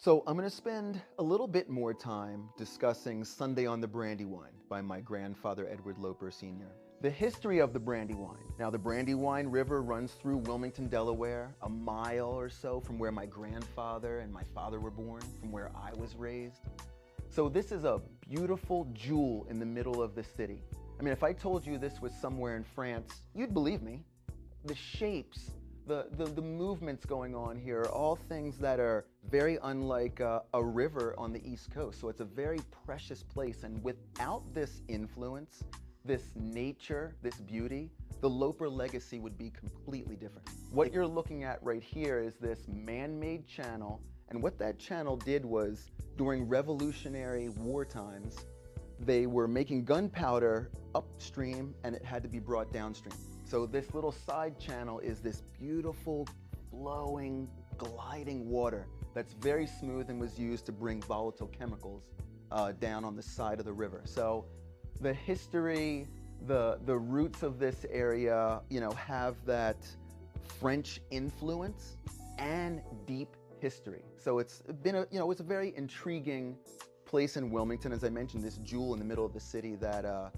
So I'm going to spend a little bit more time discussing Sunday on the Brandywine by my grandfather Edward Loper Sr. The history of the Brandywine. Now the Brandywine River runs through Wilmington, Delaware, a mile or so from where my grandfather and my father were born, from where I was raised. So this is a beautiful jewel in the middle of the city. I mean, if I told you this was somewhere in France, you'd believe me. The shapes, the movements going on here are all things that are very unlike a river on the East Coast. So it's a very precious place, and without this influence, this nature, this beauty, the Loper legacy would be completely different. What you're looking at right here is this man-made channel, and what that channel did was, during Revolutionary war times, they were making gunpowder upstream and it had to be brought downstream. So this little side channel is this beautiful, flowing, gliding water that's very smooth and was used to bring volatile chemicals down on the side of the river. So the history, the roots of this area, have that French influence and deep history. So it's been it's a very intriguing place in Wilmington. As I mentioned, this jewel in the middle of the city that,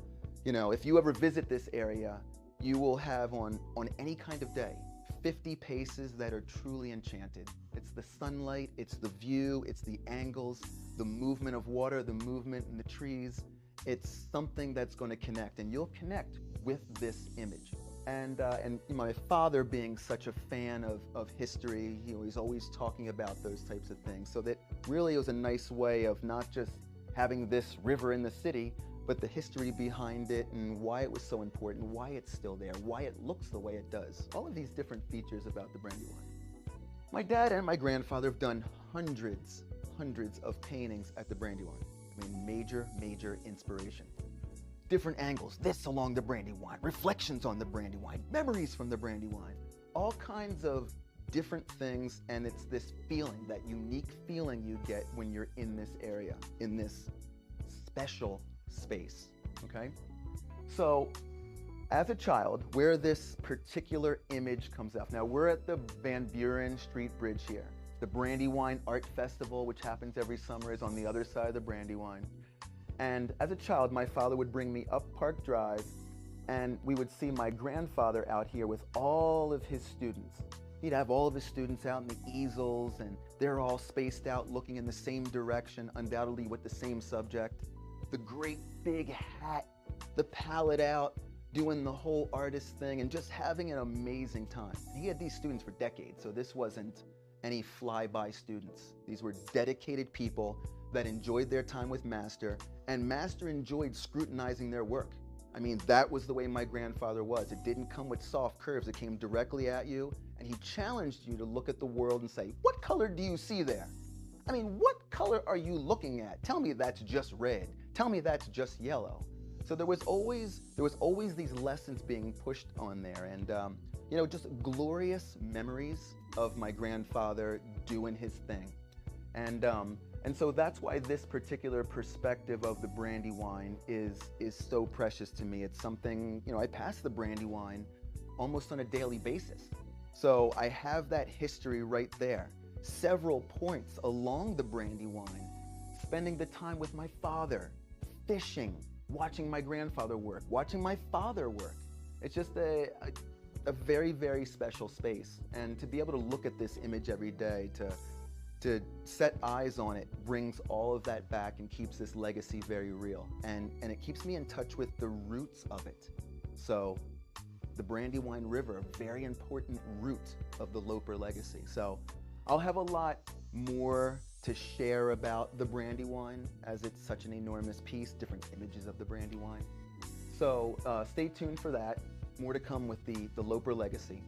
if you ever visit this area, you will have on any kind of day 50 paces that are truly enchanted. It's the sunlight, it's the view, it's the angles, the movement of water, the movement in the trees. It's something that's going to connect, and you'll connect with this image. And my father, being such a fan of history, he's always talking about those types of things. So that really was a nice way of not just having this river in the city, but the history behind it and why it was so important, why it's still there, why it looks the way it does. All of these different features about the Brandywine. My dad and my grandfather have done hundreds of paintings at the Brandywine. I mean, major inspiration. Different angles, this along the Brandywine, reflections on the Brandywine, memories from the Brandywine, all kinds of different things, and it's this feeling, that unique feeling you get when you're in this area, in this special space, okay? So, as a child, where this particular image comes out. Now, we're at the Buren Street Bridge here. The Brandywine Art Festival, which happens every summer, is on the other side of the Brandywine. And as a child, my father would bring me up Park Drive, and we would see my grandfather out here with all of his students. He'd have all of his students out in the easels, and they're all spaced out looking in the same direction, undoubtedly with the same subject. The great big hat, the palette out, doing the whole artist thing, and just having an amazing time. He had these students for decades, so this wasn't any fly-by students. These were dedicated people that enjoyed their time with Master, and Master enjoyed scrutinizing their work. I mean, that was the way my grandfather was. It didn't come with soft curves. It came directly at you, and he challenged you to look at the world and say, what color do you see there? I mean, what color are you looking at? Tell me that's just red. Tell me that's just yellow. So there was always these lessons being pushed on there, and just glorious memories of my grandfather doing his thing. And so that's why this particular perspective of the Brandywine is so precious to me. It's something, I pass the Brandywine almost on a daily basis. So I have that history right there. Several points along the Brandywine, spending the time with my father, fishing, watching my grandfather work, watching my father work. It's just a very special space. And to be able to look at this image every day, to set eyes on it, brings all of that back and keeps this legacy very real. And it keeps me in touch with the roots of it. So the Brandywine River, a very important root of the Loper legacy. So I'll have a lot more to share about the Brandywine, as it's such an enormous piece, different images of the Brandywine. So stay tuned for that. More to come with the Loper legacy.